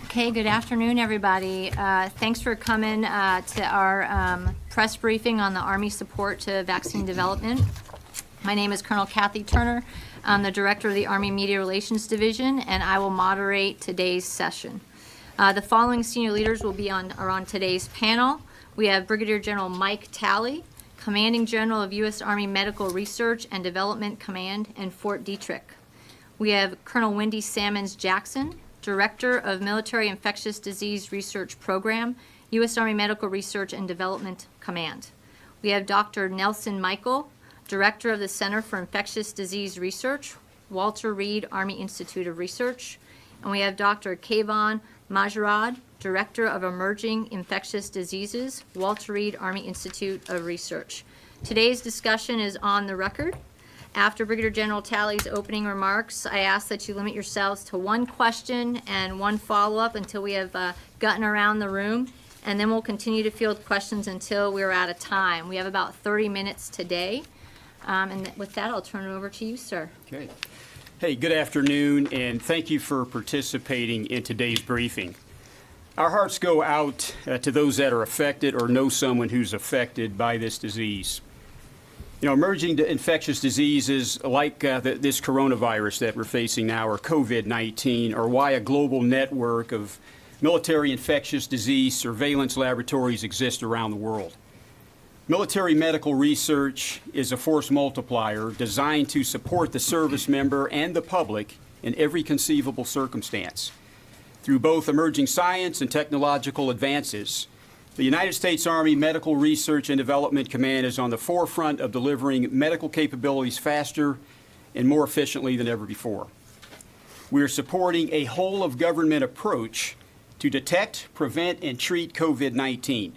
Okay, good afternoon, everybody. Thanks for coming to our press briefing on the Army support to vaccine development. My name is Colonel Kathy Turner. I'm the Director of the Army Media Relations Division, and I will moderate today's session. The following senior leaders will be are on today's panel. We have Brigadier General Mike Talley, Commanding General of U.S. Army Medical Research and Development Command in Fort Detrick. We have Colonel Wendy Sammons-Jackson, Director of Military Infectious Disease Research Program, U.S. Army Medical Research and Development Command. We have Dr. Nelson Michael, Director of the Center for Infectious Disease Research, Walter Reed Army Institute of Research. And we have Dr. Kayvon Modjarrad, Director of Emerging Infectious Diseases, Walter Reed Army Institute of Research. Today's discussion is on the record. After Brigadier General Talley's opening remarks, I ask that you limit yourselves to one question and one follow-up until we have gotten around the room, and then we'll continue to field questions until we're out of time. We have about 30 minutes today, and with that, I'll turn it over to you, sir. Okay. Hey, good afternoon, and thank you for participating in today's briefing. Our hearts go out to those that are affected or know someone who's affected by this disease. You know, emerging infectious diseases like this coronavirus that we're facing now, or COVID-19, are why a global network of military infectious disease surveillance laboratories exist around the world. Military medical research is a force multiplier designed to support the service member and the public in every conceivable circumstance. Through both emerging science and technological advances, the United States Army Medical Research and Development Command is on the forefront of delivering medical capabilities faster and more efficiently than ever before. We are supporting a whole-of-government approach to detect, prevent, and treat COVID-19.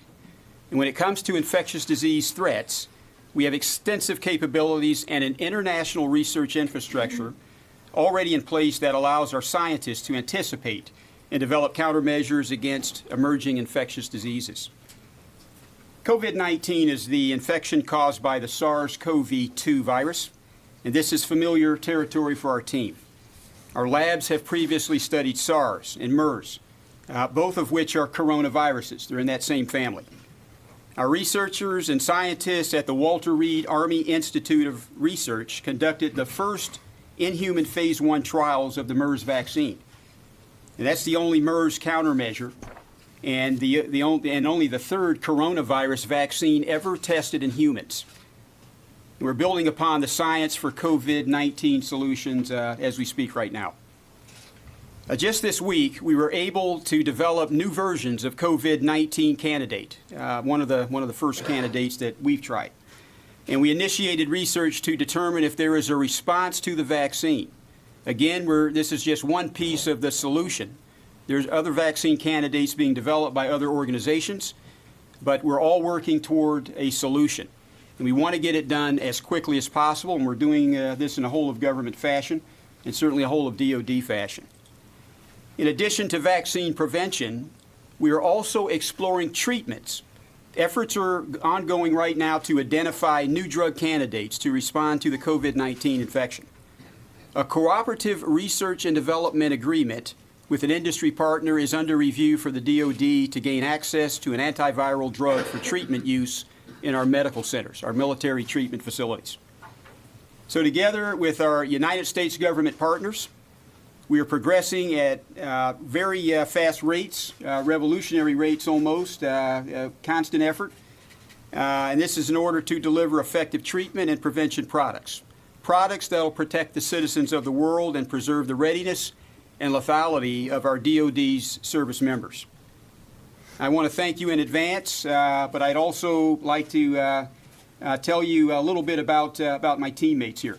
And when it comes to infectious disease threats, we have extensive capabilities and an international research infrastructure already in place that allows our scientists to anticipate and develop countermeasures against emerging infectious diseases. COVID-19 is the infection caused by the SARS-CoV-2 virus, and this is familiar territory for our team. Our labs have previously studied SARS and MERS, both of which are coronaviruses. They're in that same family. Our researchers and scientists at the Walter Reed Army Institute of Research conducted the first in-human phase 1 trials of the MERS vaccine. And that's the only MERS countermeasure and only the third coronavirus vaccine ever tested in humans. We're building upon the science for COVID-19 solutions as we speak right now. Just this week, we were able to develop new versions of COVID-19 candidate, one of the first candidates that we've tried. And we initiated research to determine if there is a response to the vaccine. Again, this is just one piece of the solution. There's other vaccine candidates being developed by other organizations, but we're all working toward a solution. And we want to get it done as quickly as possible, and we're doing this in a whole-of-government fashion and certainly a whole-of-DOD fashion. In addition to vaccine prevention, we are also exploring treatments. Efforts are ongoing right now to identify new drug candidates to respond to the COVID-19 infection. A cooperative research and development agreement with an industry partner is under review for the DoD to gain access to an antiviral drug for treatment use in our medical centers, our military treatment facilities. So together with our United States government partners, we are progressing at very fast rates, revolutionary rates almost, constant effort. And this is in order to deliver effective treatment and prevention products that will protect the citizens of the world and preserve the readiness and lethality of our DoD's service members. I want to thank you in advance, but I'd also like to tell you a little bit about my teammates here.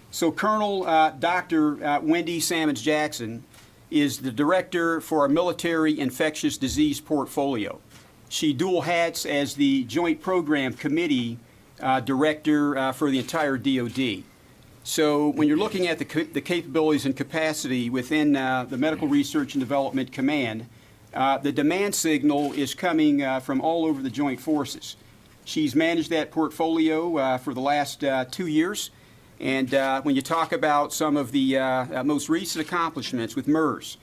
So Colonel Dr. Wendy Sammons-Jackson is the Director for our Military Infectious Disease Portfolio. She dual hats as the Joint Program Committee Director for the entire DoD. So when you're looking at the capabilities and capacity within the Medical Research and Development Command, the demand signal is coming from all over the Joint Forces. She's managed that portfolio for the last 2 years. And when you talk about some of the most recent accomplishments with MERS,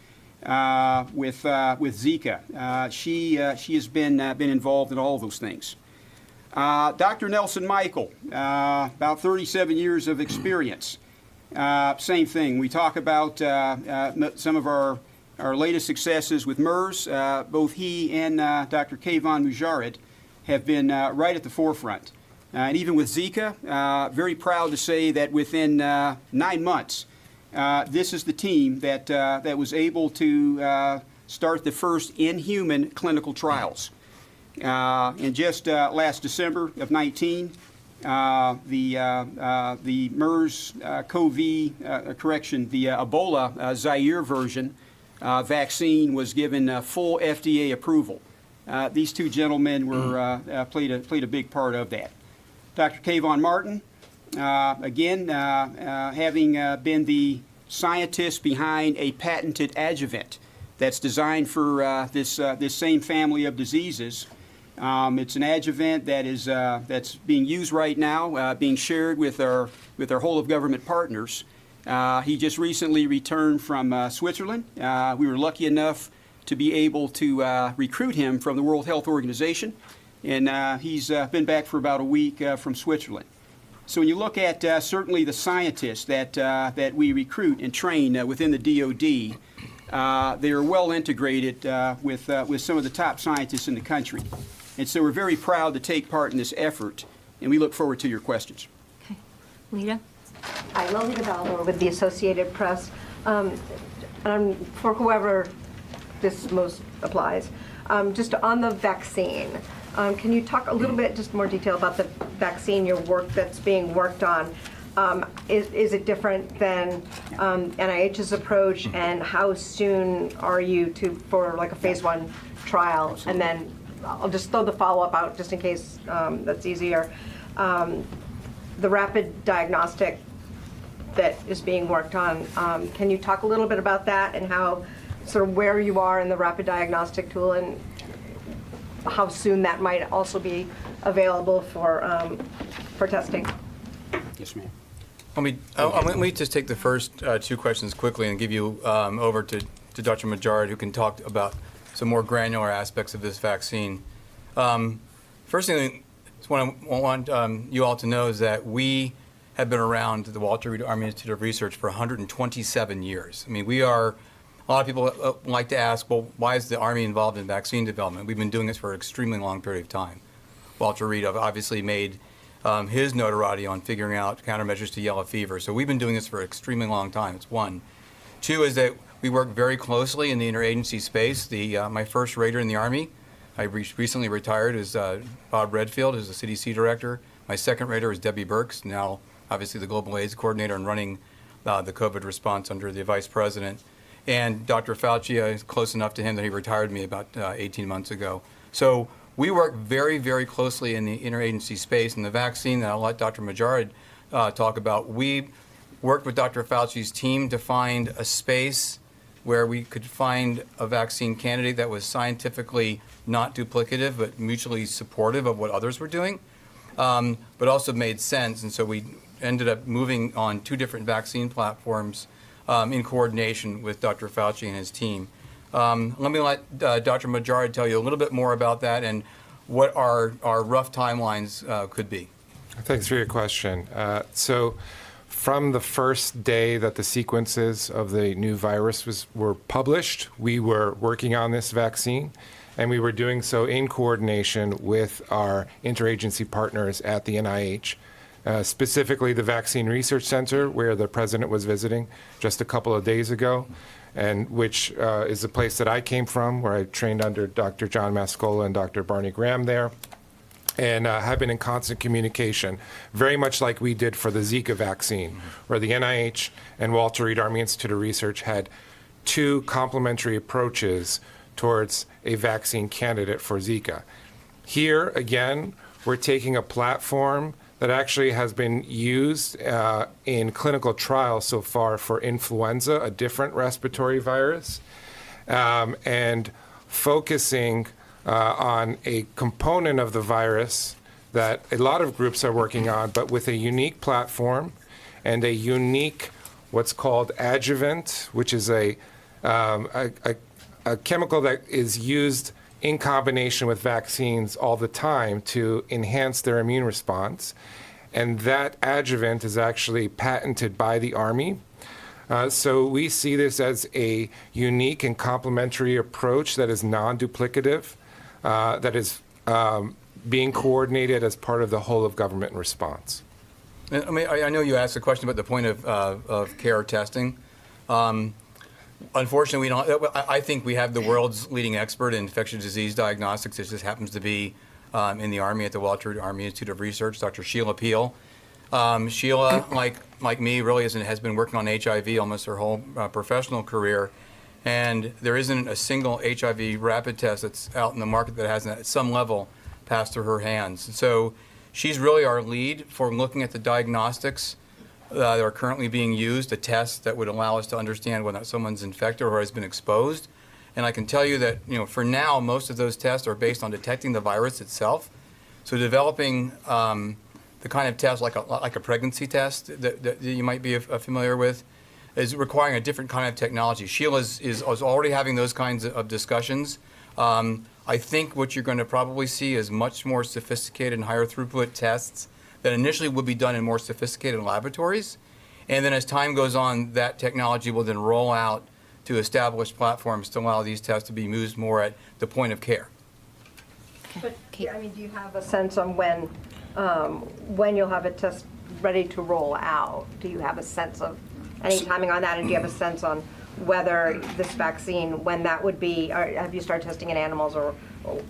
with Zika. She has been involved in all of those things. Dr. Nelson Michael, about 37 years of experience. Same thing. We talk about some of our latest successes with MERS. Both he and Dr. Kayvon Modjarrad have been right at the forefront. And even with Zika, very proud to say that within 9 months, this is the team that was able to start the first in-human clinical trials. And just last December of 19, the MERS CoV, the Ebola Zaire version vaccine was given full FDA approval. These two gentlemen were played a big part of that. Dr. Kayvon Martin, again, having been the scientist behind a patented adjuvant that's designed for this same family of diseases. It's an adjuvant that is that's being used right now, being shared with our whole of government partners. He just recently returned from Switzerland. We were lucky enough to be able to recruit him from the World Health Organization, and he's been back for about a week from Switzerland. So when you look at certainly the scientists that we recruit and train within the DoD, they are well integrated with some of the top scientists in the country. And so we're very proud to take part in this effort, and we look forward to your questions. Okay. Lita? Hi, Lolita Baldor with the Associated Press. For whoever this most applies, just on the vaccine, can you talk a little bit, just more detail about the vaccine, your work that's being worked on? Is it different than NIH's approach, and how soon are you for like a phase 1 trial? Absolutely. And then I'll just throw the follow-up out just in case that's easier. The rapid diagnostic that is being worked on, can you talk a little bit about that and how, sort of where you are in the rapid diagnostic tool and how soon that might also be available for testing? Yes, ma'am. Let me just take the first 2 questions quickly and give you over to Dr. Modjarrad, who can talk about some more granular aspects of this vaccine. First thing what I want you all to know is that we have been around the Walter Reed Army Institute of Research for 127 years. I mean, a lot of people like to ask, well, why is the Army involved in vaccine development? We've been doing this for an extremely long period of time. Walter Reed obviously made his notoriety on figuring out countermeasures to yellow fever. So we've been doing this for an extremely long time. It's one. 2 is that we work very closely in the interagency space. My first rater in the Army, I recently retired, is Bob Redfield, who's the CDC director. My second rater is Debbie Burks, now obviously the Global AIDS coordinator and running the COVID response under the vice president. And Dr. Fauci is close enough to him that he retired me about 18 months ago. So we work very, very closely in the interagency space. And the vaccine that I'll let Dr. Modjarrad talk about, we worked with Dr. Fauci's team to find a space where we could find a vaccine candidate that was scientifically not duplicative but mutually supportive of what others were doing, but also made sense. And so we ended up moving on 2 different vaccine platforms in coordination with Dr. Fauci and his team. Let me let Dr. Modjarrad tell you a little bit more about that and what our rough timelines could be. Thanks for your question. So from the first day that the sequences of the new virus were published, we were working on this vaccine, and we were doing so in coordination with our interagency partners at the NIH, specifically the Vaccine Research Center, where the president was visiting just a couple of days ago, and which is the place that I came from, where I trained under Dr. John Mascola and Dr. Barney Graham there, and have been in constant communication, very much like we did for the Zika vaccine, where the NIH and Walter Reed Army Institute of Research had 2 complementary approaches towards a vaccine candidate for Zika. Here, again, we're taking a platform that actually has been used in clinical trials so far for influenza, a different respiratory virus, and focusing on a component of the virus that a lot of groups are working on, but with a unique platform and a unique what's called adjuvant, which is a a chemical that is used in combination with vaccines all the time to enhance their immune response. And that adjuvant is actually patented by the Army. So we see this as a unique and complementary approach that is non-duplicative, that is being coordinated as part of the whole of government response. I mean, I know you asked a question about the point of care testing. Unfortunately, we don't. I think we have the world's leading expert in infectious disease diagnostics. This just happens to be in the Army at the Walter Army Institute of Research, Dr. Sheila Peel. Sheila, like me, really has been working on HIV almost her whole professional career, and there isn't a single HIV rapid test that's out in the market that hasn't at some level passed through her hands. So she's really our lead for looking at the diagnostics that are currently being used, a test that would allow us to understand whether someone's infected or has been exposed. And I can tell you that, for now, most of those tests are based on detecting the virus itself. So developing the kind of test like a pregnancy test that you might be familiar with is requiring a different kind of technology. Sheila is already having those kinds of discussions. I think what you're going to probably see is much more sophisticated and higher throughput tests that initially would be done in more sophisticated laboratories. And then as time goes on, that technology will then roll out to established platforms to allow these tests to be used more at the point of care. But, do you have a sense on when you'll have a test ready to roll out? Do you have a sense of any timing on that? And do you have a sense on whether this vaccine, when that would be, or have you started testing in animals, or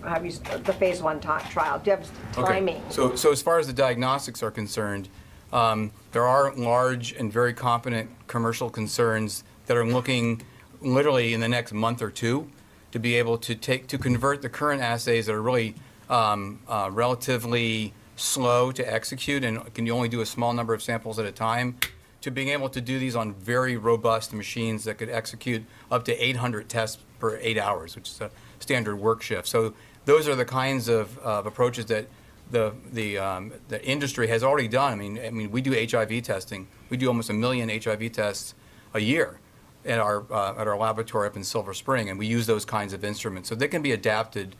have you the phase 1 trial? Do you have timing? Okay. So as far as the diagnostics are concerned, there are large and very competent commercial concerns that are looking literally in the next month or two to be able to convert the current assays that are really relatively slow to execute and can you only do a small number of samples at a time, to being able to do these on very robust machines that could execute up to 800 tests per 8 hours, which is a standard work shift. So those are the kinds of approaches that the industry has already done. I mean, we do HIV testing. We do almost 1 million HIV tests a year at our laboratory up in Silver Spring, and we use those kinds of instruments. So they can be adapted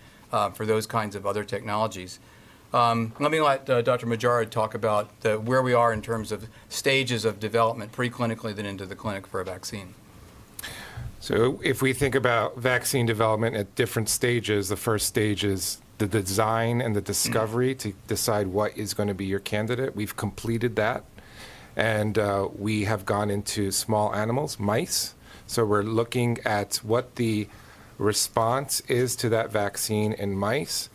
for those kinds of other technologies. Let me let Dr. Modjarrad talk about where we are in terms of stages of development preclinically, then into the clinic for a vaccine. So if we think about vaccine development at different stages, the first stage is the design and the discovery to decide what is going to be your candidate. We've completed that, and we have gone into small animals, mice. So we're looking at what the response is to that vaccine in mice.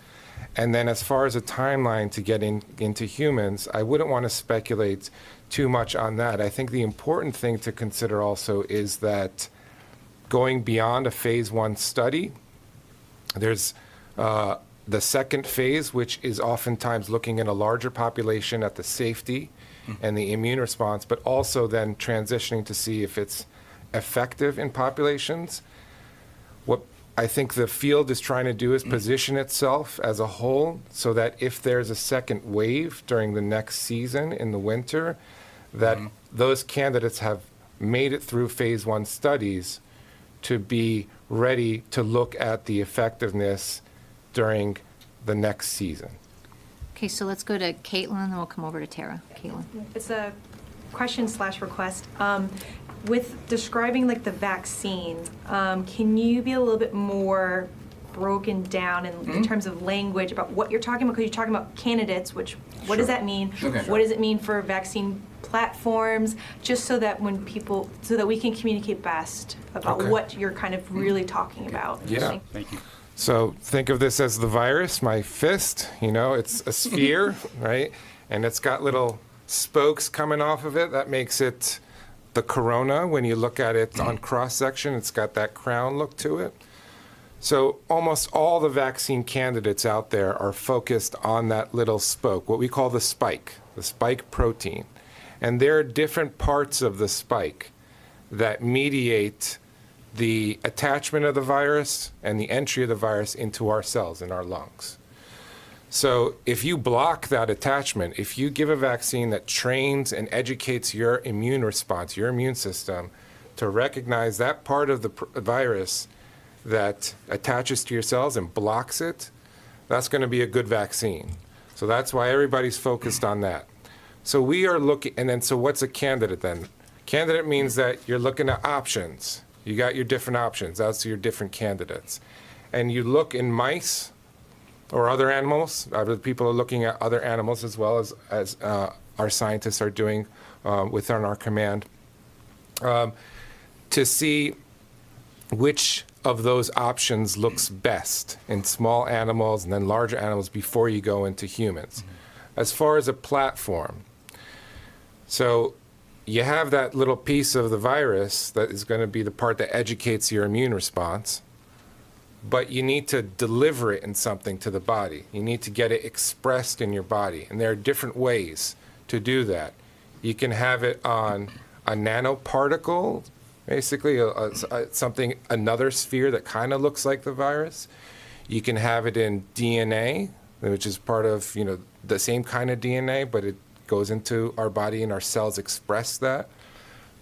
And then as far as a timeline to get into humans, I wouldn't want to speculate too much on that. I think the important thing to consider also is that going beyond a phase 1 study, there's the second phase, which is oftentimes looking at a larger population at the safety and the immune response, but also then transitioning to see if it's effective in populations. What I think the field is trying to do is position itself as a whole so that if there's a second wave during the next season in the winter, that those candidates have made it through phase 1 studies to be ready to look at the effectiveness during the next season. Okay, so let's go to Caitlin, and then we'll come over to Tara. Caitlin. It's a question/request. With describing like the vaccine, can you be a little bit more broken down in terms of language about what you're talking about? Because you're talking about candidates, which what does that mean? Okay. What does it mean for vaccine platforms? Just so that so that we can communicate best about what you're kind of really talking about. Yeah. Thank you. So think of this as the virus, my fist, it's a sphere, right? And it's got little spokes coming off of it. That makes it the corona. When you look at it on cross-section, it's got that crown look to it. So almost all the vaccine candidates out there are focused on that little spoke, what we call the spike protein. And there are different parts of the spike that mediate the attachment of the virus and the entry of the virus into our cells in our lungs. So if you block that attachment, if you give a vaccine that trains and educates your immune response, your immune system, to recognize that part of the virus that attaches to your cells and blocks it, that's going to be a good vaccine. So that's why everybody's focused on that. So we are looking, and then so what's a candidate then? Candidate means that you're looking at options. You got your different options. That's your different candidates. And you look in mice or other animals. Other people are looking at other animals as well as our scientists are doing within our command to see which of those options looks best in small animals and then larger animals before you go into humans. As far as a platform, so you have that little piece of the virus that is going to be the part that educates your immune response, but you need to deliver it in something to the body. You need to get it expressed in your body, and there are different ways to do that. You can have it on a nanoparticle, basically something, another sphere that kind of looks like the virus. You can have it in DNA, which is part of, you know, the same kind of DNA, but it goes into our body and our cells express that.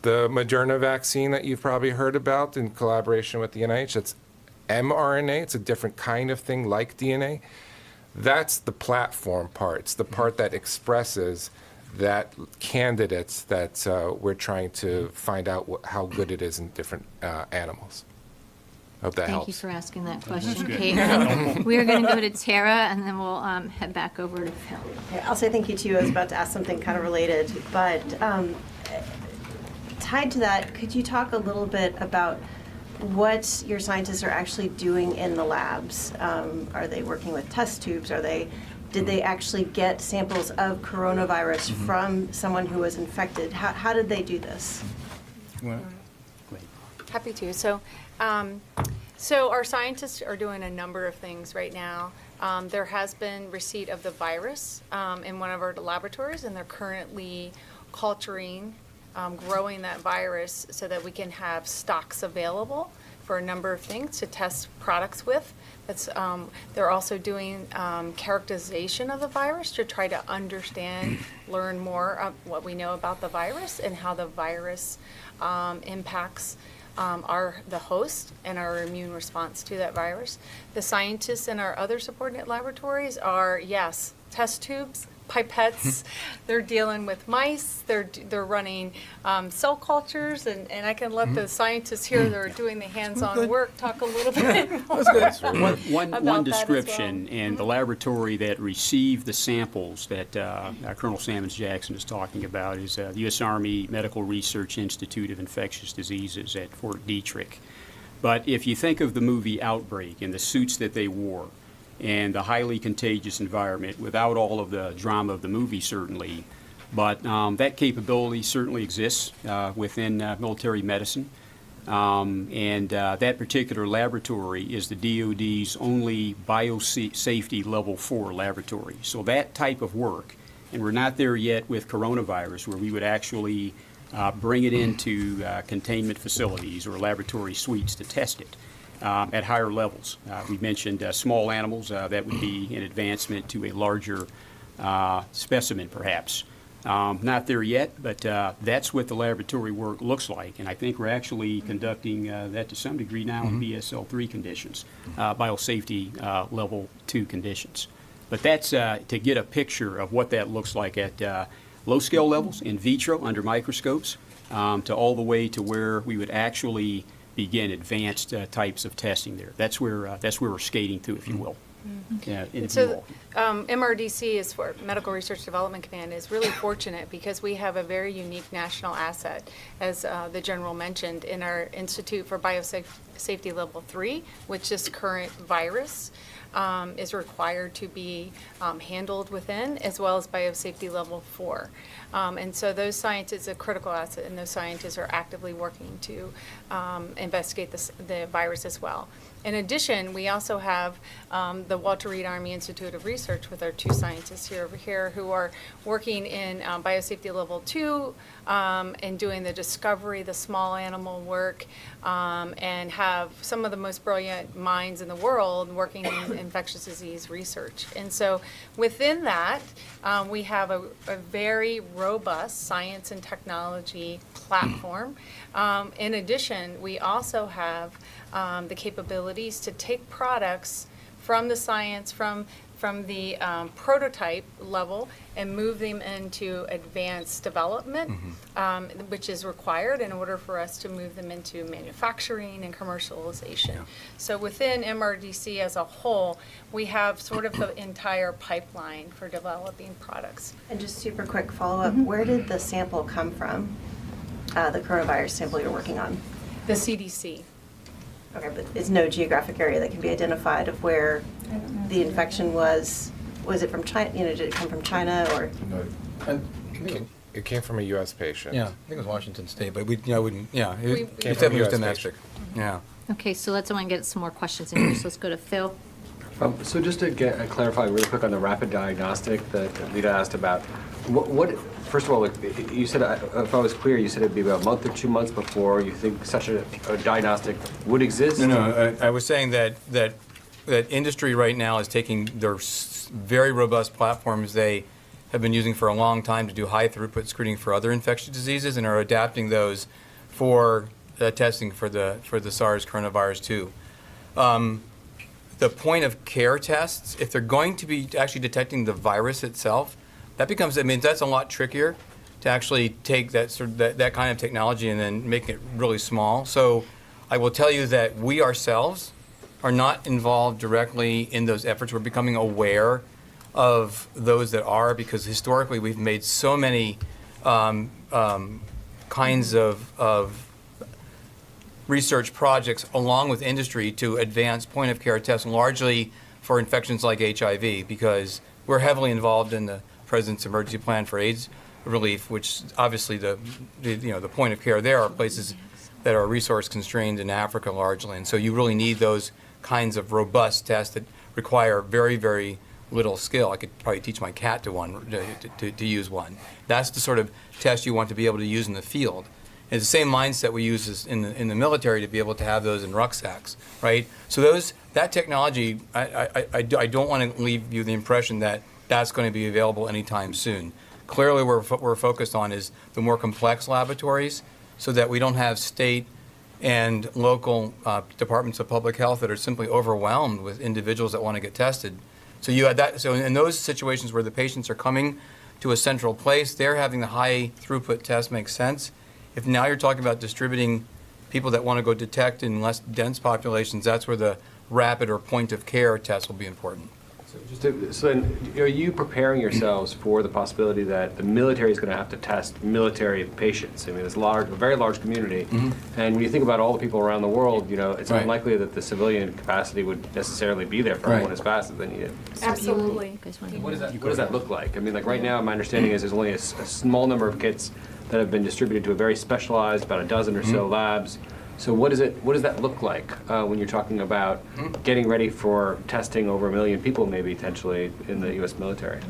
The Moderna vaccine that you've probably heard about in collaboration with the NIH, that's mRNA. It's a different kind of thing like DNA. That's the platform part. It's the part that expresses that candidates that we're trying to find out how good it is in different animals. Hope that helps. Thank you for asking that question, Kate. We are going to go to Tara, and then we'll head back over to Phil. I'll say thank you to you. I was about to ask something kind of related, but tied to that, could you talk a little bit about what your scientists are actually doing in the labs? Are they working with test tubes? Did they actually get samples of coronavirus from someone who was infected? How did they do this? Happy to. So our scientists are doing a number of things right now. There has been receipt of the virus in one of our laboratories, and they're currently culturing, growing that virus so that we can have stocks available for a number of things to test products with. They're also doing characterization of the virus to try to understand, learn more what we know about the virus and how the virus impacts the host and our immune response to that virus. The scientists in our other subordinate laboratories are, yes, test tubes, pipettes. They're dealing with mice. They're running cell cultures, and I can let the scientists here that are doing the hands-on work talk a little bit more One description, and the laboratory that received the samples that Colonel Sammons-Jackson is talking about is the U.S. Army Medical Research Institute of Infectious Diseases at Fort Detrick. But if you think of the movie Outbreak and the suits that they wore, and the highly contagious environment, without all of the drama of the movie, certainly. But that capability certainly exists within military medicine. And that particular laboratory is the DoD's only biosafety level 4 laboratory. So that type of work, and we're not there yet with coronavirus, where we would actually bring it into containment facilities or laboratory suites to test it. At higher levels. We mentioned small animals. That would be an advancement to a larger specimen, perhaps. Not there yet, but that's what the laboratory work looks like. And I think we're actually conducting that to some degree now in BSL-3 conditions, biosafety level 2 conditions. But that's to get a picture of what that looks like at low-scale levels, in vitro, under microscopes, to all the way to where we would actually begin advanced types of testing there. That's where we're skating to, if you will. So MRDC, is for Medical Research Development Command, is really fortunate because we have a very unique national asset, as the General mentioned, in our Institute for Biosafety Level 3, which this current virus is required to be handled within, as well as Biosafety Level 4. And so those scientists are a critical asset, and those scientists are actively working to investigate the virus as well. In addition, we also have the Walter Reed Army Institute of Research with our 2 scientists over here who are working in Biosafety Level 2 and doing the discovery, the small animal work, and have have some of the most brilliant minds in the world working in infectious disease research. And so within that, we have a very robust science and technology platform. In addition, we also have the capabilities to take products from the science, from the prototype level, and move them into advanced development, which is required in order for us to move them into manufacturing and commercialization. Yeah. So within MRDC as a whole, we have sort of the entire pipeline for developing products. And just super quick follow-up, where did the sample come from, the coronavirus sample you're working on? The CDC. Okay, but is no geographic area that can be identified of where the infection was? Was it from China? You know, did it come from China or? It came from a U.S. patient. Yeah, I think it was Washington State, but we, wouldn't, Came it from definitely was US domestic. Yeah. Okay, so let's get some more questions in here. So let's go to Phil. So just to clarify really quick on the rapid diagnostic that Lita asked about, what first of all, you said, if I was clear, you said it'd be about a month or 2 months before you think such a diagnostic would exist? No, I was saying that industry right now is taking their very robust platforms they have been using for a long time to do high throughput screening for other infectious diseases and are adapting those for testing for the SARS coronavirus 2. The point of care tests, if they're going to be actually detecting the virus itself, that becomes, that's a lot trickier to actually take that that kind of technology and then make it really small. So I will tell you that we ourselves are not involved directly in those efforts. We're becoming aware of those that are, because historically we've made so many kinds of research projects along with industry to advance point of care tests, largely for infections like HIV, because we're heavily involved in the President's emergency plan for AIDS relief, which obviously the point of care there are places that are resource constrained in Africa largely, and so you really need those kinds of robust tests that require very, very little skill. I could probably teach my cat to use one. That's the sort of test you want to be able to use in the field. It's the same mindset we use in the military to be able to have those in rucksacks, right? So that technology, I don't want to leave you the impression that that's going to be available anytime soon. Clearly, what we're focused on is the more complex laboratories, so that we don't have state and local departments of public health that are simply overwhelmed with individuals that want to get tested. So you had that. So in those situations where the patients are coming to a central place, they're having the high throughput test makes sense. If now you're talking about distributing people that want to go detect in less dense populations, that's where the rapid or point of care test will be important. So then, are you preparing yourselves for the possibility that the military is going to have to test military patients? I mean, it's a very large community, and when you think about all the people around the world, it's Right. unlikely that the civilian capacity would necessarily be there for everyone as fast as they need it. Absolutely. What does that look like? I mean, like right now, my understanding is there's only a small number of kits that have been distributed to a very specialized, about a dozen or so labs. So what does that look like when you're talking about getting ready for testing over 1 million people, maybe potentially in the U.S. military?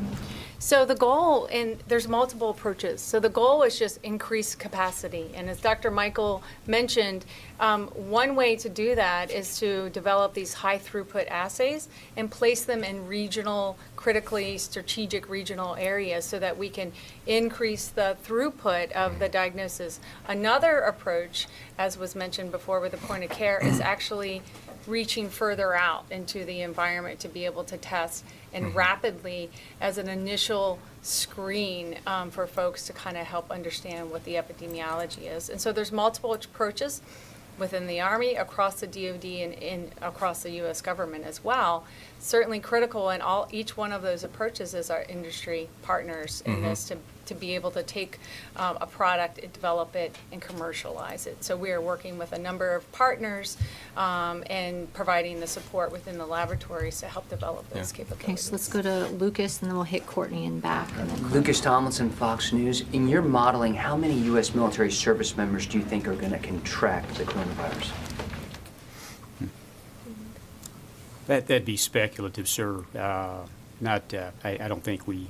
So the goal, and there's multiple approaches. So the goal is just increase capacity. And as Dr. Michael mentioned, one way to do that is to develop these high throughput assays and place them in regional, critically strategic regional areas so that we can increase the throughput of the diagnosis. Another approach, as was mentioned before with the point of care, is actually reaching further out into the environment to be able to test and rapidly as an initial screen for folks to kind of help understand what the epidemiology is. And so there's multiple approaches within the Army, across the DoD, and across the U.S. government as well. Certainly critical in each one of those approaches is our industry partners in this to be able to take a product, develop it, and commercialize it. So we are working with a number of partners and providing the support within the laboratories to help develop those capabilities. Okay, so let's go to Lucas, and then we'll hit Courtney in back. And then Lucas Tomlinson, Fox News. In your modeling, how many U.S. military service members do you think are going to contract the coronavirus? That'd be speculative, sir. I don't think we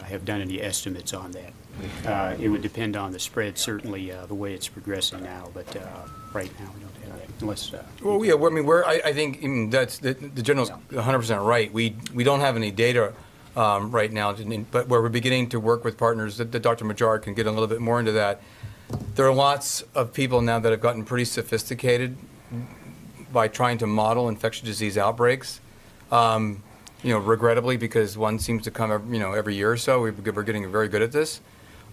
have done any estimates on that. It would depend on the spread, certainly, the way it's progressing now, but right now we don't have that, unless... Well, yeah, I mean, I think that's the general's 100% right. We don't have any data right now, but where we're beginning to work with partners, that Dr. Modjarrad can get a little bit more into that. There are lots of people now that have gotten pretty sophisticated by trying to model infectious disease outbreaks. Regrettably, because one seems to come every year or so. We're getting very good at this.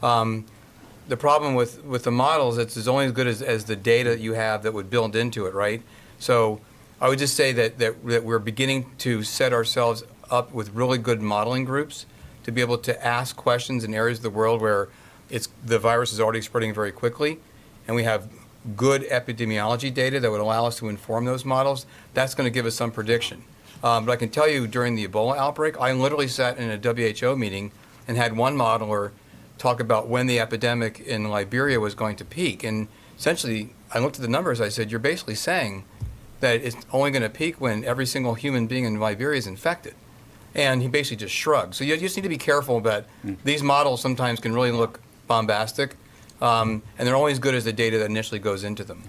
The problem with the models, it's as only as good as the data you have that would build into it, right? So I would just say that we're beginning to set ourselves up with really good modeling groups to be able to ask questions in areas of the world where the virus is already spreading very quickly, and we have good epidemiology data that would allow us to inform those models. That's going to give us some prediction. But I can tell you during the Ebola outbreak, I literally sat in a WHO meeting and had one modeler talk about when the epidemic in Liberia was going to peak. And essentially, I looked at the numbers, I said, you're basically saying that it's only going to peak when every single human being in Liberia is infected. And he basically just shrugged. So you just need to be careful that these models sometimes can really look bombastic, and they're only as good as the data that initially goes into them.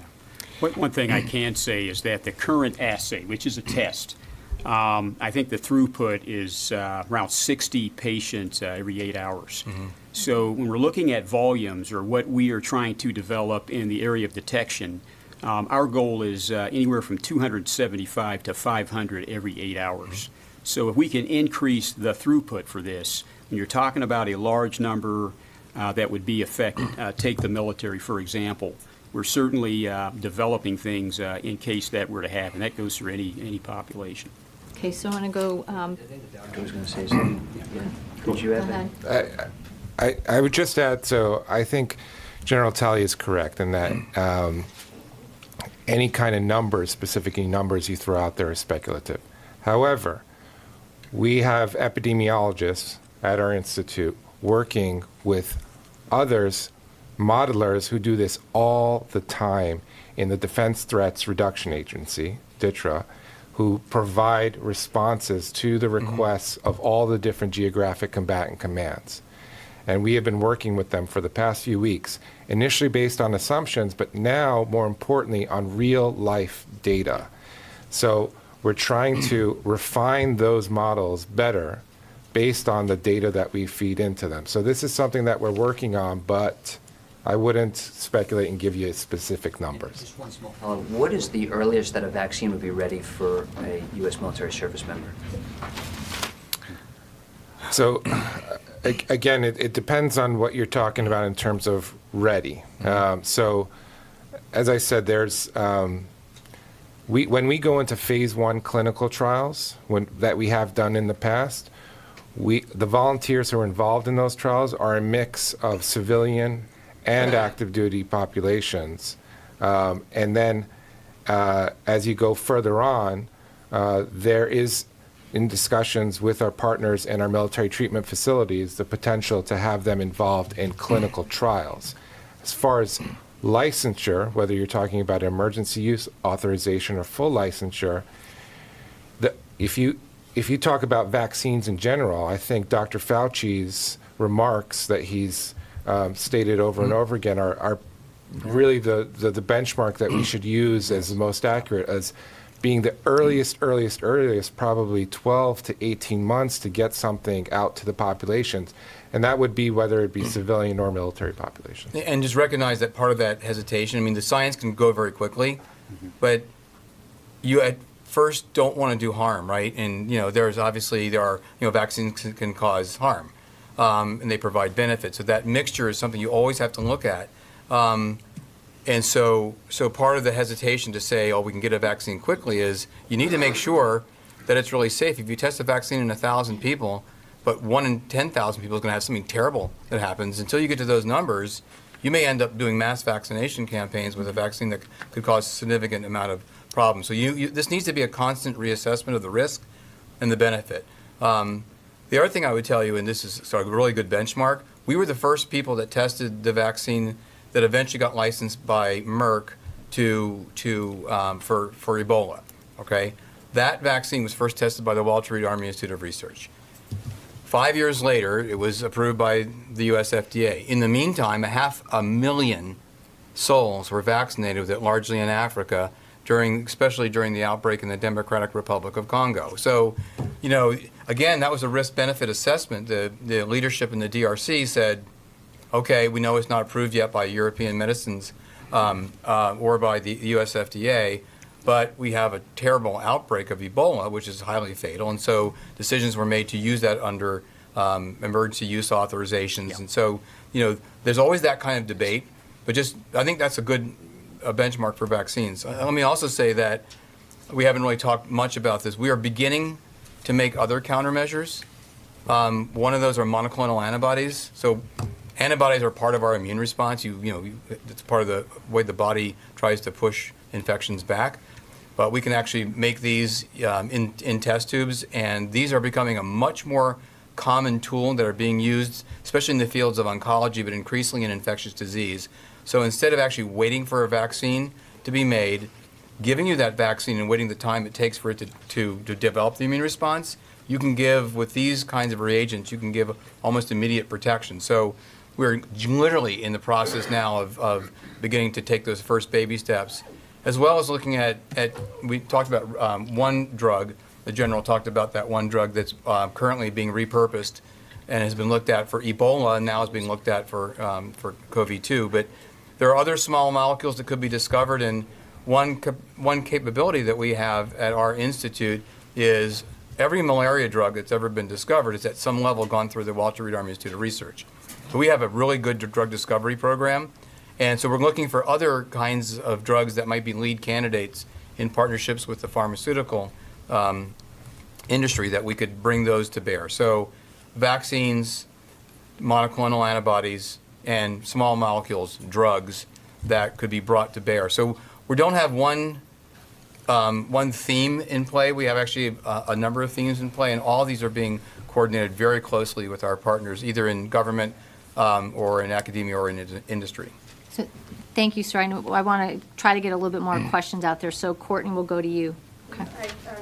One thing I can say is that the current assay, which is a test, I think the throughput is around 60 patients every 8 hours. So when we're looking at volumes or what we are trying to develop in the area of detection, our goal is anywhere from 275 to 500 every 8 hours. So if we can increase the throughput for this, when you're talking about a large number that would be affected, take the military, for example, we're certainly developing things in case that were to happen. That goes through any population. Okay, so I want to go. I think the doctor was going to say something. Yeah. Did you add that? I would just add, so I think General Talley is correct in that any kind of numbers, specifically numbers you throw out there, are speculative. However, we have epidemiologists at our institute working with others, modelers who do this all the time in the Defense Threats Reduction Agency, DTRA, who provide responses to the requests of all the different geographic combatant commands. And we have been working with them for the past few weeks, initially based on assumptions, but now, more importantly, on real-life data. So we're trying to refine those models better based on the data that we feed into them. So this is something that we're working on, but I wouldn't speculate and give you specific numbers. Just one small follow-up. What is the earliest that a vaccine would be ready for a U.S. military service member? So, again, it depends on what you're talking about in terms of ready. So, as I said, there's when we go into phase 1 clinical trials that we have done in the past, the volunteers who are involved in those trials are a mix of civilian and active duty populations. And then as you go further on, there is, in discussions with our partners and our military treatment facilities, the potential to have them involved in clinical trials. As far as licensure, whether you're talking about emergency use authorization or full licensure, if you talk about vaccines in general, I think Dr. Fauci's remarks that he's stated over and over again are really the benchmark that we should use as the most accurate, as being the earliest, probably 12 to 18 months to get something out to the populations. And that would be whether it be civilian or military populations. And just recognize that part of that hesitation, I mean, the science can go very quickly, but you at first don't want to do harm, right? And, there are, vaccines can cause harm, and they provide benefits. So that mixture is something you always have to look at. And so part of the hesitation to say, we can get a vaccine quickly is you need to make sure that it's really safe. If you test a vaccine in 1,000 people, but 1 in 10,000 people is going to have something terrible that happens, until you get to those numbers, you may end up doing mass vaccination campaigns with a vaccine that could cause a significant amount of problems. So this needs to be a constant reassessment of the risk and the benefit. The other thing I would tell you, and this is sort of a really good benchmark, we were the first people that tested the vaccine that eventually got licensed by Merck for Ebola. Okay, that vaccine was first tested by the Walter Reed Army Institute of Research. 5 years later, it was approved by the US FDA. In the meantime, 500,000 souls were vaccinated with it, largely in Africa, especially during the outbreak in the Democratic Republic of Congo. So, again, that was a risk-benefit assessment. The leadership in the DRC said, okay, we know it's not approved yet by European Medicines or by the US FDA, but we have a terrible outbreak of Ebola, which is highly fatal, and so decisions were made to use that under emergency use authorizations. Yeah. And so, there's always that kind of debate, but I think that's a good benchmark for vaccines. Let me also say that we haven't really talked much about this. We are beginning to make other countermeasures. One of those are monoclonal antibodies. So antibodies are part of our immune response. It's part of the way the body tries to push infections back. But we can actually make these in test tubes, and these are becoming a much more common tool that are being used, especially in the fields of oncology, but increasingly in infectious disease. So instead of actually waiting for a vaccine to be made, giving you that vaccine and waiting the time it takes for it to develop the immune response, you can give, with these kinds of reagents, you can give almost immediate protection. So we're literally in the process now of beginning to take those first baby steps, as well as looking at we talked about one drug. The general talked about that one drug that's currently being repurposed and has been looked at for Ebola and now is being looked at for COVID-2. But there are other small molecules that could be discovered, and one capability that we have at our institute is every malaria drug that's ever been discovered has at some level gone through the Walter Reed Army Institute of Research. So we have a really good drug discovery program, and so we're looking for other kinds of drugs that might be lead candidates in partnerships with the pharmaceutical industry that we could bring those to bear. So vaccines, monoclonal antibodies, and small molecules, drugs that could be brought to bear. So we don't have one theme in play. We have actually a number of themes in play, and all these are being coordinated very closely with our partners, either in government or in academia or in industry. So, thank you, sir. I want to try to get a little bit more questions out there. So Courtney, we'll go to you. Okay.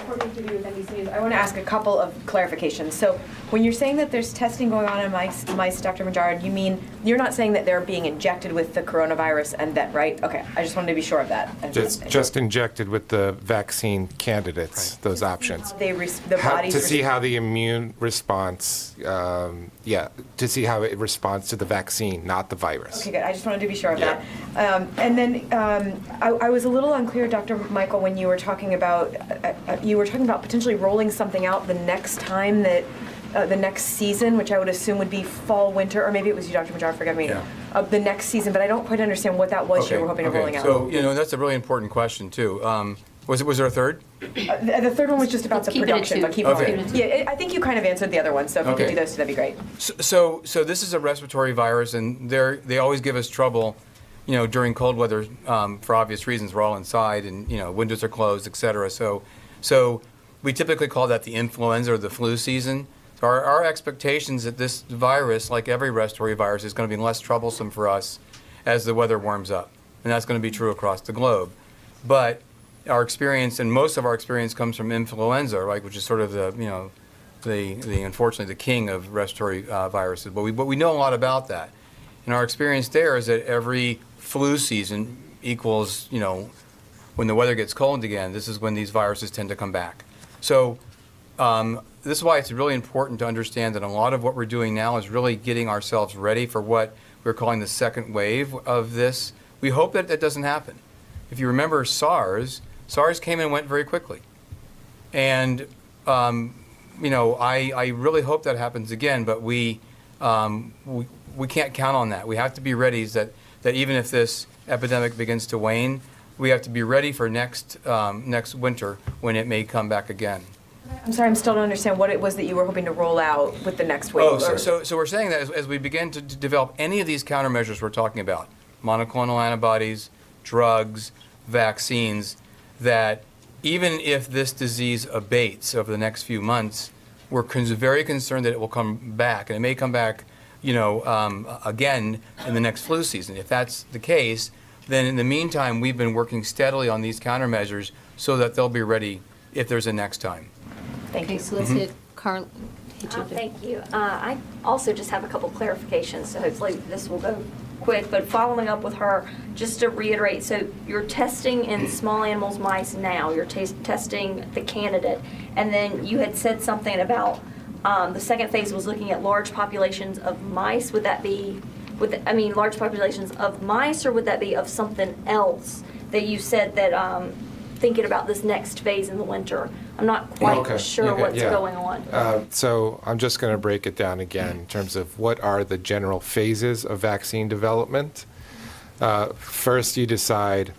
Courtney Kibbe with NBC News. I want to ask a couple of clarifications. So when you're saying that there's testing going on in mice, Dr. Modjarrad, you mean you're not saying that they're being injected with the coronavirus and that, right? Okay, I just wanted to be sure of that. Just injected with the vaccine candidates, right. Those options. To see how the immune response, to see how it responds to the vaccine, not the virus. Okay, good. I just wanted to be sure of that. And then I was a little unclear, Dr. Michael, when you were talking about potentially rolling something out the next time that the next season, which I would assume would be fall, winter, or maybe it was you, Dr. Modjarrad, forgive me, of the next season, but I don't quite understand what that was you were hoping of rolling out. So, that's a really important question, too. Was there a third? The third one was just about the production, but keep going. Yeah, I think you kind of answered the other one, so if you could do those two, that'd be great. So this is a respiratory virus, and they always give us trouble, during cold weather for obvious reasons. We're all inside, and, windows are closed, et cetera. So we typically call that the influenza or the flu season. So our expectations that this virus, like every respiratory virus, is going to be less troublesome for us as the weather warms up. And that's going to be true across the globe. But our experience, and most of our experience, comes from influenza, right, which is sort of the unfortunately the king of respiratory viruses. But we know a lot about that. And our experience there is that every flu season equals, when the weather gets cold again, this is when these viruses tend to come back. So this is why it's really important to understand that a lot of what we're doing now is really getting ourselves ready for what we're calling the second wave of this. We hope that doesn't happen. If you remember SARS came and went very quickly. And, I really hope that happens again, but we can't count on that. We have to be ready that even if this epidemic begins to wane, we have to be ready for next winter when it may come back again. I'm sorry, I'm still don't understand what it was that you were hoping to roll out with the next wave. So we're saying that as we begin to develop any of these countermeasures we're talking about, monoclonal antibodies, drugs, vaccines, that even if this disease abates over the next few months, we're very concerned that it will come back, and it may come back, again in the next flu season. If that's the case, then in the meantime, we've been working steadily on these countermeasures so that they'll be ready if there's a next time. Thank you. So let's hit Carl? Thank you. I also just have a couple clarifications, so hopefully this will go quick. But following up with her, just to reiterate, so you're testing in small animals, mice now. You're testing the candidate. And then you had said something about the second phase was looking at large populations of mice. Would that be, large populations of mice, or would that be of something else that you said that thinking about this next phase in the winter? I'm not quite sure what's going on. So I'm just going to break it down again in terms of what are the general phases of vaccine development. First, you decide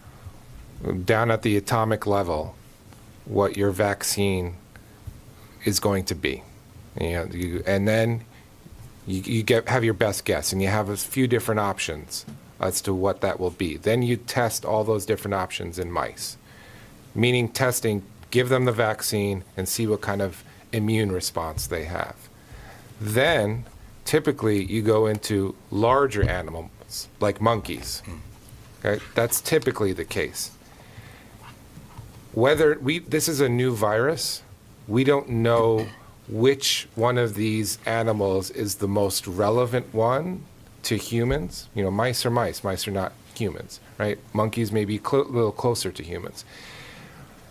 down at the atomic level what your vaccine is going to be. And then you have your best guess, and you have a few different options as to what that will be. Then you test all those different options in mice, meaning testing, give them the vaccine and see what kind of immune response they have. Then, typically, you go into larger animals, like monkeys. Okay? That's typically the case. This is a new virus, we don't know which one of these animals is the most relevant one to humans. Mice are mice. Mice are not humans, right? Monkeys may be a little closer to humans.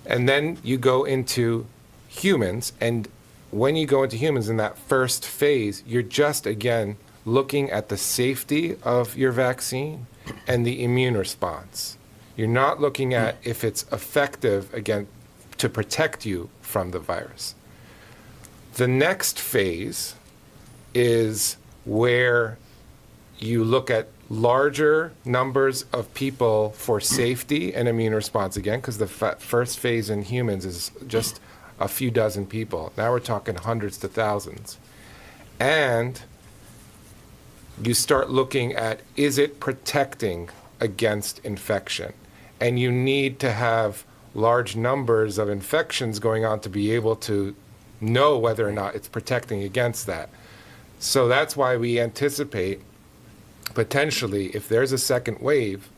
And then you go into humans, and when you go into humans in that first phase, you're just, again, looking at the safety of your vaccine and the immune response. You're not looking at if it's effective, again, to protect you from the virus. The next phase is where you look at larger numbers of people for safety and immune response, again, because the first phase in humans is just a few dozen people. Now we're talking hundreds to thousands. And you start looking at, is it protecting against infection? And you need to have large numbers of infections going on to be able to know whether or not it's protecting against that. So that's why we anticipate potentially, if there's a second wave,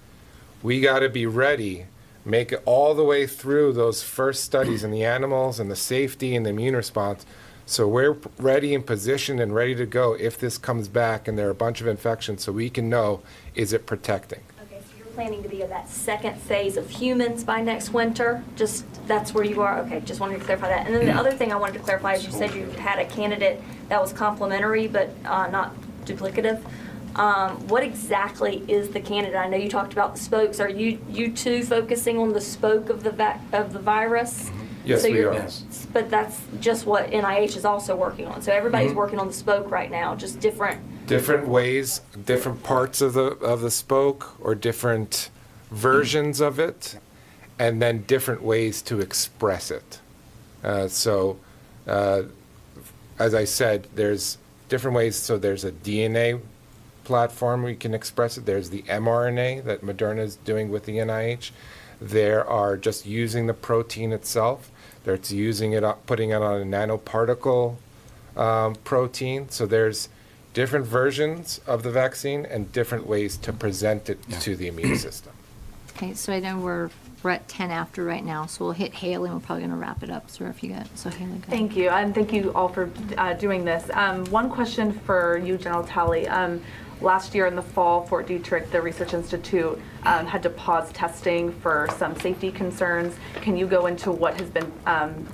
we got to be ready, make it all the way through those first studies in the animals and the safety and the immune response, so we're ready and positioned and ready to go if this comes back and there are a bunch of infections, so we can know, is it protecting? Okay, so you're planning to be at that second phase of humans by next winter? Just, that's where you are? Okay, just wanted to clarify that. And then the other thing I wanted to clarify is you said you had a candidate that was complementary but not duplicative. What exactly is the candidate? I know you talked about the spokes. Are you two focusing on the spoke of the virus? Yes, so we are. But that's just what NIH is also working on. So everybody's working on the spoke right now, just different ways, different parts of the spoke, or different versions of it, and then different ways to express it. As I said, there's different ways. So there's a DNA platform where you can express it. There's the mRNA that Moderna is doing with the NIH. There are just using the protein itself. There's using it, putting it on a nanoparticle protein. So there's different versions of the vaccine and different ways to present it to the immune system. Okay, so I know we're at 10 after right now, so we'll hit Haley and we're probably going to wrap it up. So if you got, so Haley, go ahead. Thank you, and thank you all for doing this. One question for you, General Talley. Last year in the fall, Fort Detrick, the Research Institute, had to pause testing for some safety concerns. Can you go into what has been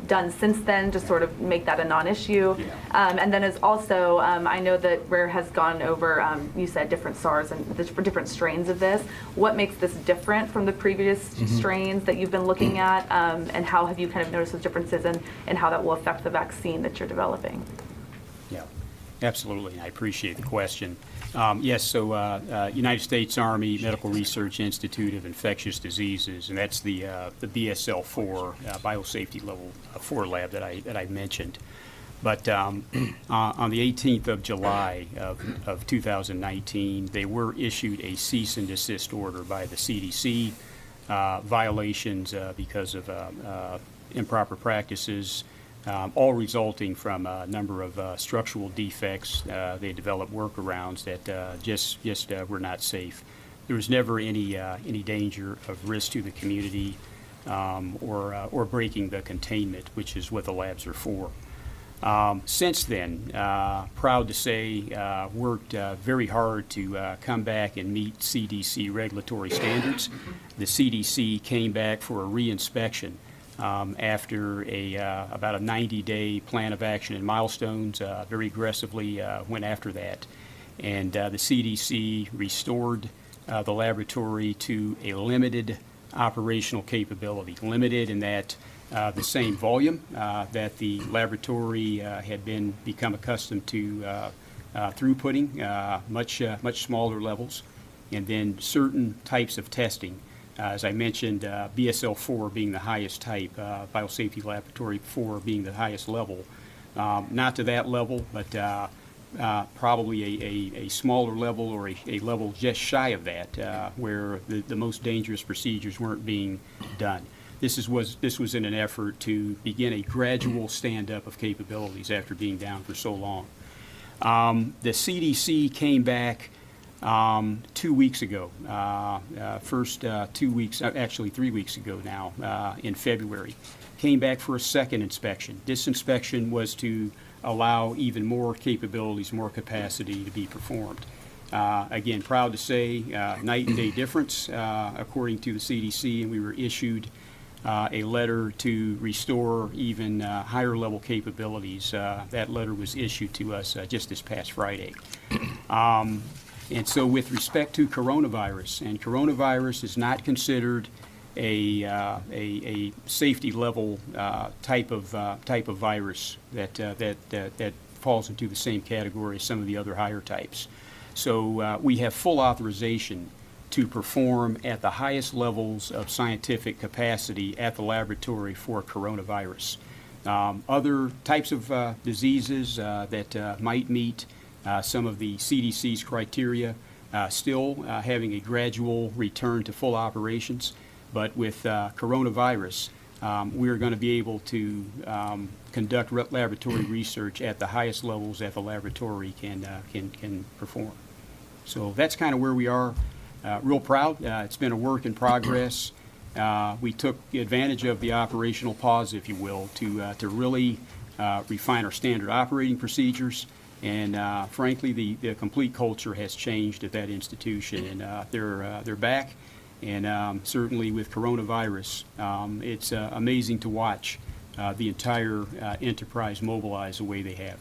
done since then to sort of make that a non-issue? And then also, I know that Rare has gone over, you said different SARS and different strains of this. What makes this different from the previous strains that you've been looking at? And how have you kind of noticed those differences and how that will affect the vaccine that you're developing? Yeah, absolutely. I appreciate the question. Yes, so United States Army Medical Research Institute of Infectious Diseases, and that's the BSL-4 Biosafety Level 4 lab that I mentioned. But on the 18th of July of 2019, they were issued a cease and desist order by the CDC, violations because of improper practices, all resulting from a number of structural defects. They developed workarounds that just were not safe. There was never any danger of risk to the community or breaking the containment, which is what the labs are for. Since then, proud to say, worked very hard to come back and meet CDC regulatory standards. The CDC came back for a reinspection after about a 90-day plan of action and milestones, very aggressively went after that. And the CDC restored the laboratory to a limited operational capability, limited in that the same volume that the laboratory had become accustomed to throughputting, much smaller levels, and then certain types of testing. As I mentioned, BSL-4 being the highest type, Biosafety Laboratory 4 being the highest level. Not to that level, but probably a smaller level or a level just shy of that, where the most dangerous procedures weren't being done. This was in an effort to begin a gradual stand-up of capabilities after being down for so long. The CDC came back 2 weeks ago, first 2 weeks, actually 3 weeks ago now, in February, came back for a second inspection. This inspection was to allow even more capabilities, more capacity to be performed. Again, proud to say, night and day difference, according to the CDC, and we were issued a letter to restore even higher level capabilities. That letter was issued to us just this past Friday. And so with respect to coronavirus, and coronavirus is not considered a safety level type of virus that falls into the same category as some of the other higher types. So we have full authorization to perform at the highest levels of scientific capacity at the laboratory for coronavirus. Other types of diseases that might meet some of the CDC's criteria, still having a gradual return to full operations. But with coronavirus, we're going to be able to conduct laboratory research at the highest levels that the laboratory can perform. So that's kind of where we are. Real proud. It's been a work in progress. We took advantage of the operational pause, if you will, to really refine our standard operating procedures. And frankly, the complete culture has changed at that institution, and they're back. And certainly with coronavirus, it's amazing to watch the entire enterprise mobilize the way they have.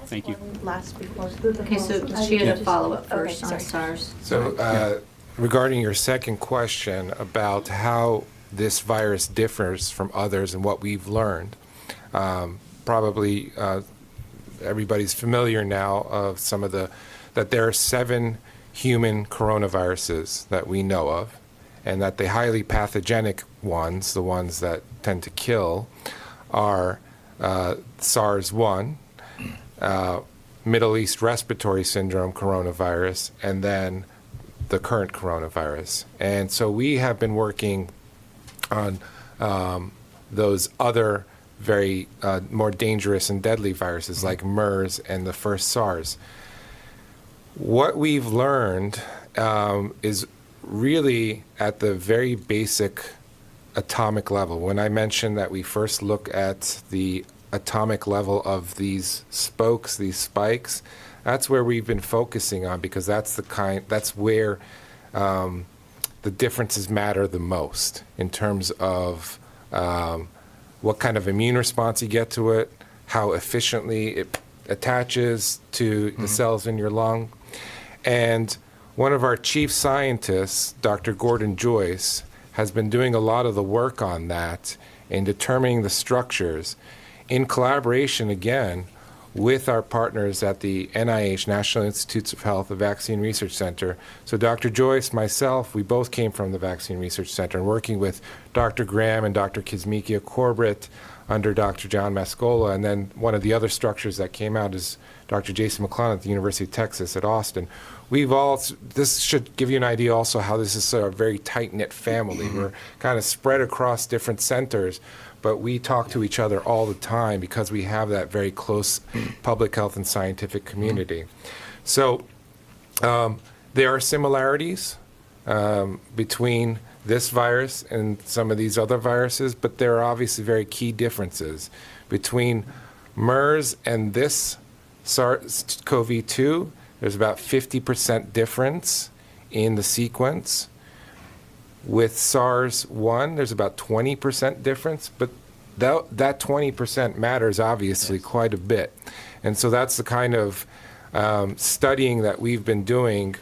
Thank you. Last before. Okay, so she had a follow-up first Okay, on SARS. So regarding your second question about how this virus differs from others and what we've learned, probably everybody's familiar now of some of that there are 7 human coronaviruses that we know of, and that the highly pathogenic ones, the ones that tend to kill, are SARS-1, Middle East Respiratory Syndrome coronavirus, and then the current coronavirus. And so we have been working on those other very more dangerous and deadly viruses like MERS and the first SARS. What we've learned is really at the very basic atomic level. When I mentioned that we first look at the atomic level of these spokes, these spikes, that's where we've been focusing on, because that's where the differences matter the most in terms of what kind of immune response you get to it, how efficiently it attaches to the cells in your lung. And one of our chief scientists, Dr. Gordon Joyce, has been doing a lot of the work on that in determining the structures in collaboration, again, with our partners at the NIH, National Institutes of Health, the Vaccine Research Center. So Dr. Joyce, myself, we both came from the Vaccine Research Center, and working with Dr. Graham and Dr. Kizzmekia Corbett under Dr. John Mascola. And then one of the other structures that came out is Dr. Jason McClellan at the University of Texas at Austin. This should give you an idea also how this is a very tight-knit family. We're kind of spread across different centers, but we talk to each other all the time because we have that very close public health and scientific community. So there are similarities between this virus and some of these other viruses, but there are obviously very key differences between MERS and this SARS-CoV-2, there's about 50% difference in the sequence. With SARS-1, there's about 20% difference, but that 20% matters obviously quite a bit. And so that's the kind of studying that we've been doing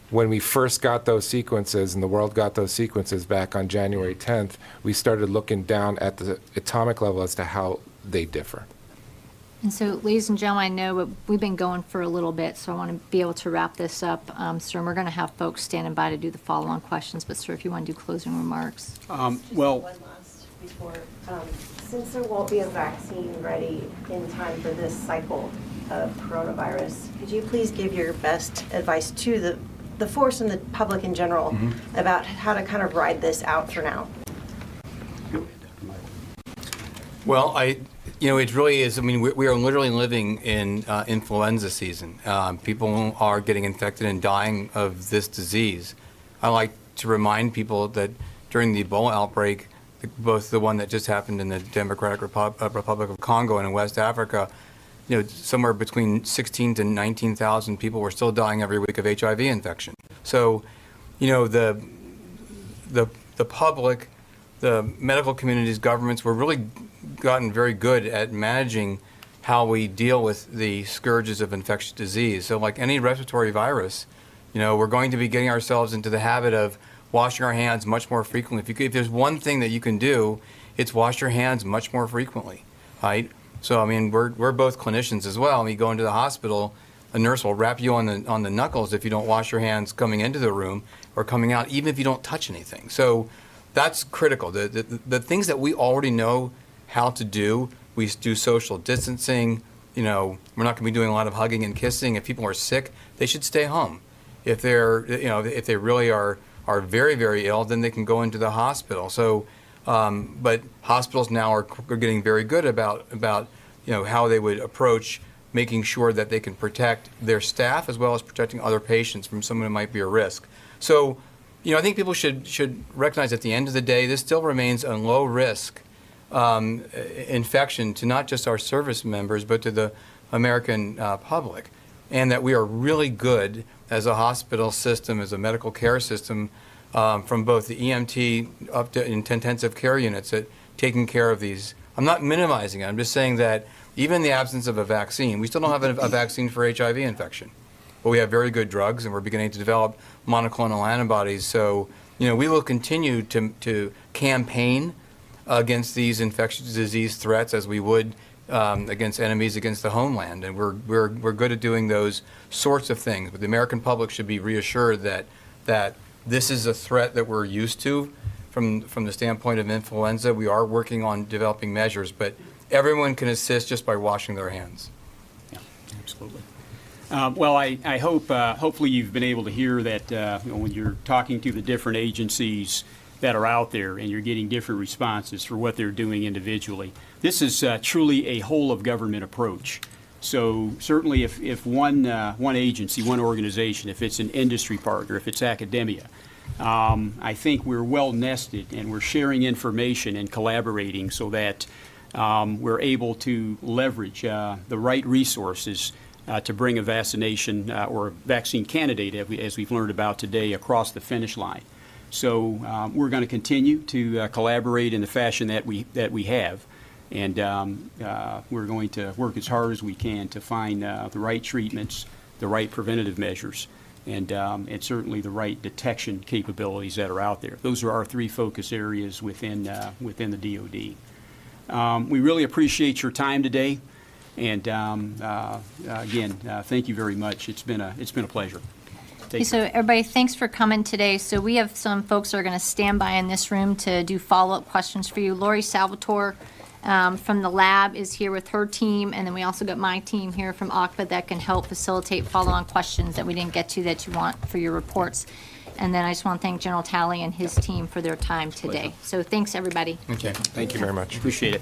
when we first got those sequences and the world got those sequences back on January 10th. We started looking down at the atomic level as to how they differ. And so, ladies and gentlemen, I know we've been going for a little bit, so I want to be able to wrap this up. Sir, and we're going to have folks standing by to do the follow-on questions, but sir, if you want to do closing remarks. Well, One last before, since there won't be a vaccine ready in time for this cycle of coronavirus, could you please give your best advice to the force and the public in general about how to kind of ride this out for now? Well, it really is. I mean, we are literally living in influenza season. People are getting infected and dying of this disease. I like to remind people that during the Ebola outbreak, both the one that just happened in the Democratic Republic of Congo and in West Africa, somewhere between 16 to 19,000 people were still dying every week of HIV infection. So, the public, the medical communities, governments were really gotten very good at managing how we deal with the scourges of infectious disease. So like any respiratory virus, we're going to be getting ourselves into the habit of washing our hands much more frequently. If there's one thing that you can do, it's wash your hands much more frequently, right? So, I mean, we're both clinicians as well. I mean, you go into the hospital, a nurse will wrap you on the knuckles if you don't wash your hands coming into the room or coming out, even if you don't touch anything. So that's critical. The things that we already know how to do, we do social distancing. We're not going to be doing a lot of hugging and kissing. If people are sick, they should stay home. If if they really are very, very ill, then they can go into the hospital. So, but hospitals now are getting very good about how they would approach making sure that they can protect their staff as well as protecting other patients from someone who might be a risk. So, I think people should recognize at the end of the day, this still remains a low risk infection to not just our service members, but to the American public. And that we are really good as a hospital system, as a medical care system, from both the EMT up to intensive care units at taking care of these. I'm not minimizing it. I'm just saying that even in the absence of a vaccine, we still don't have a vaccine for HIV infection. But we have very good drugs, and we're beginning to develop monoclonal antibodies. So, we will continue to campaign against these infectious disease threats as we would against enemies against the homeland, and we're good at doing those sorts of things. But the American public should be reassured that this is a threat that we're used to from the standpoint of influenza. We are working on developing measures, but everyone can assist just by washing their hands. Yeah, absolutely. Well, I hope hopefully you've been able to hear that when you're talking to the different agencies that are out there and you're getting different responses for what they're doing individually. This is truly a whole of government approach. So certainly if one agency, one organization, if it's an industry partner, if it's academia, I think we're well nested and we're sharing information and collaborating so that we're able to leverage the right resources to bring a vaccination or a vaccine candidate, as we've learned about today, across the finish line. So we're going to continue to collaborate in the fashion that we have, and we're going to work as hard as we can to find the right treatments, the right preventative measures, and certainly the right detection capabilities that are out there. Those are our three focus areas within the DoD. We really appreciate your time today, and again, thank you very much. It's been a pleasure. Okay, so everybody, thanks for coming today. So we have some folks that are going to stand by in this room to do follow-up questions for you. Lori Salvatore from the lab is here with her team, and then we also got my team here from ACPA that can help facilitate follow-on questions that we didn't get to that you want for your reports. And then I just want to thank General Talley and his team for their time today. So thanks, everybody. Okay. Thank you very much. Appreciate it.